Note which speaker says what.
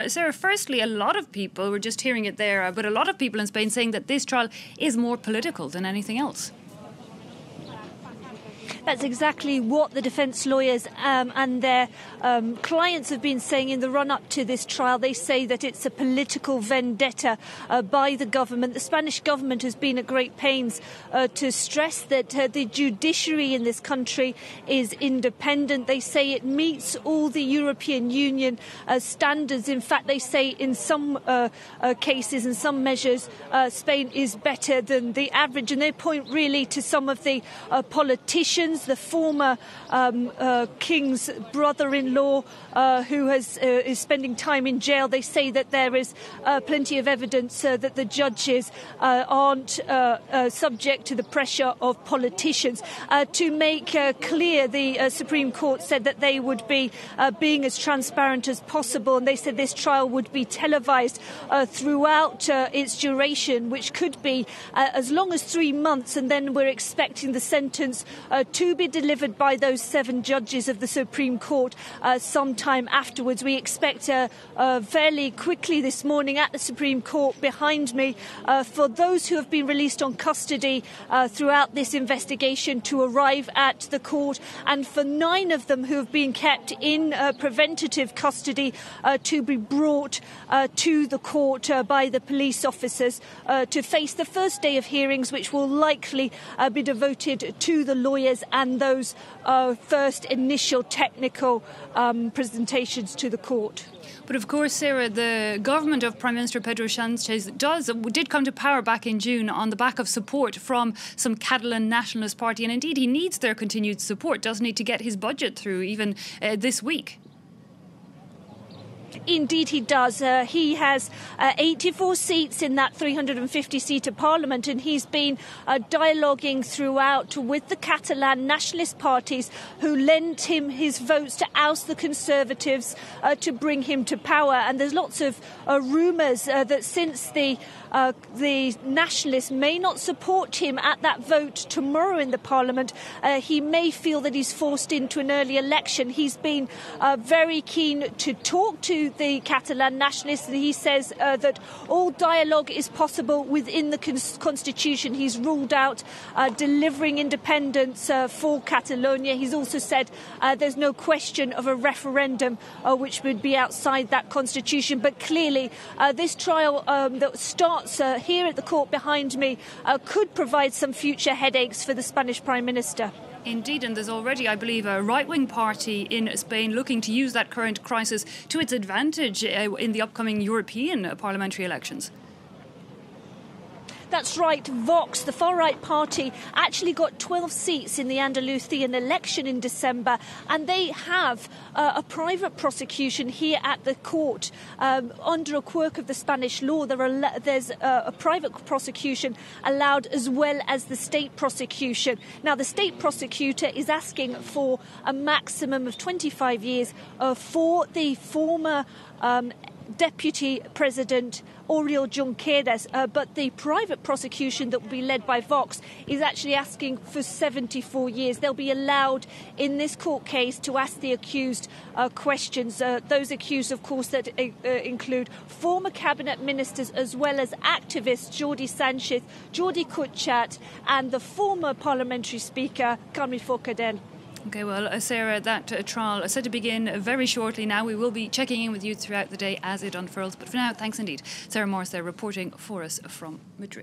Speaker 1: Sarah, firstly, a lot of people, we're just hearing it there, but a lot of people in Spain saying that this trial is more political than anything else.
Speaker 2: That's exactly what the defence lawyers and their clients have been saying in the run-up to this trial. They say that it's a political vendetta by the government. The Spanish government has been at great pains to stress that the judiciary in this country is independent. They say it meets all the European Union standards. In fact, they say in some cases and some measures, Spain is better than the average. And they point really to some of the politicians. The former king's brother-in-law who is spending time in jail. They say that there is plenty of evidence that the judges aren't subject to the pressure of politicians. To make clear, the Supreme Court said that they would be being as transparent as possible, and they said this trial would be televised throughout its duration, which could be as long as 3 months, and then we're expecting the sentence to be delivered by those 7 judges of the Supreme Court sometime afterwards. We expect fairly quickly this morning at the Supreme Court behind me for those who have been released on custody throughout this investigation to arrive at the court, and for 9 of them who have been kept in preventative custody to be brought to the court by the police officers to face the first day of hearings, which will likely be devoted to the lawyers and those first initial technical presentations to the court.
Speaker 1: But of course, Sarah, the government of Prime Minister Pedro Sánchez did come to power back in June on the back of support from some Catalan nationalist party, and indeed he needs their continued support, doesn't he, to get his budget through even this week?
Speaker 2: Indeed he does. He has 84 seats in that 350-seater parliament, and he's been dialoguing throughout with the Catalan nationalist parties who lent him his votes to oust the Conservatives to bring him to power. And there's lots of rumours that since the nationalists may not support him at that vote tomorrow in the parliament, he may feel that he's forced into an early election. He's been very keen to talk to the Catalan nationalists. He says that all dialogue is possible within the constitution. He's ruled out delivering independence for Catalonia. He's also said there's no question of a referendum which would be outside that constitution. But clearly this trial that starts here at the court behind me could provide some future headaches for the Spanish Prime Minister.
Speaker 1: Indeed, and there's already, I believe, a right-wing party in Spain looking to use that current crisis to its advantage in the upcoming European parliamentary elections.
Speaker 2: That's right. Vox, the far-right party, actually got 12 seats in the Andalusian election in December, and they have a private prosecution here at the court. Under a quirk of the Spanish law, there's a private prosecution allowed as well as the state prosecution. Now, the state prosecutor is asking for a maximum of 25 years for the former Deputy President Oriol Junqueras, but the private prosecution that will be led by Vox is actually asking for 74 years. They'll be allowed in this court case to ask the accused questions. Those accused, of course, that include former cabinet ministers as well as activists Jordi Sánchez, Jordi Cuixart and the former parliamentary speaker Carme Forcadell.
Speaker 1: OK, well, Sarah, that trial is set to begin very shortly now. We will be checking in with you throughout the day as it unfurls. But for now, thanks indeed. Sarah Morris there reporting for us from Madrid.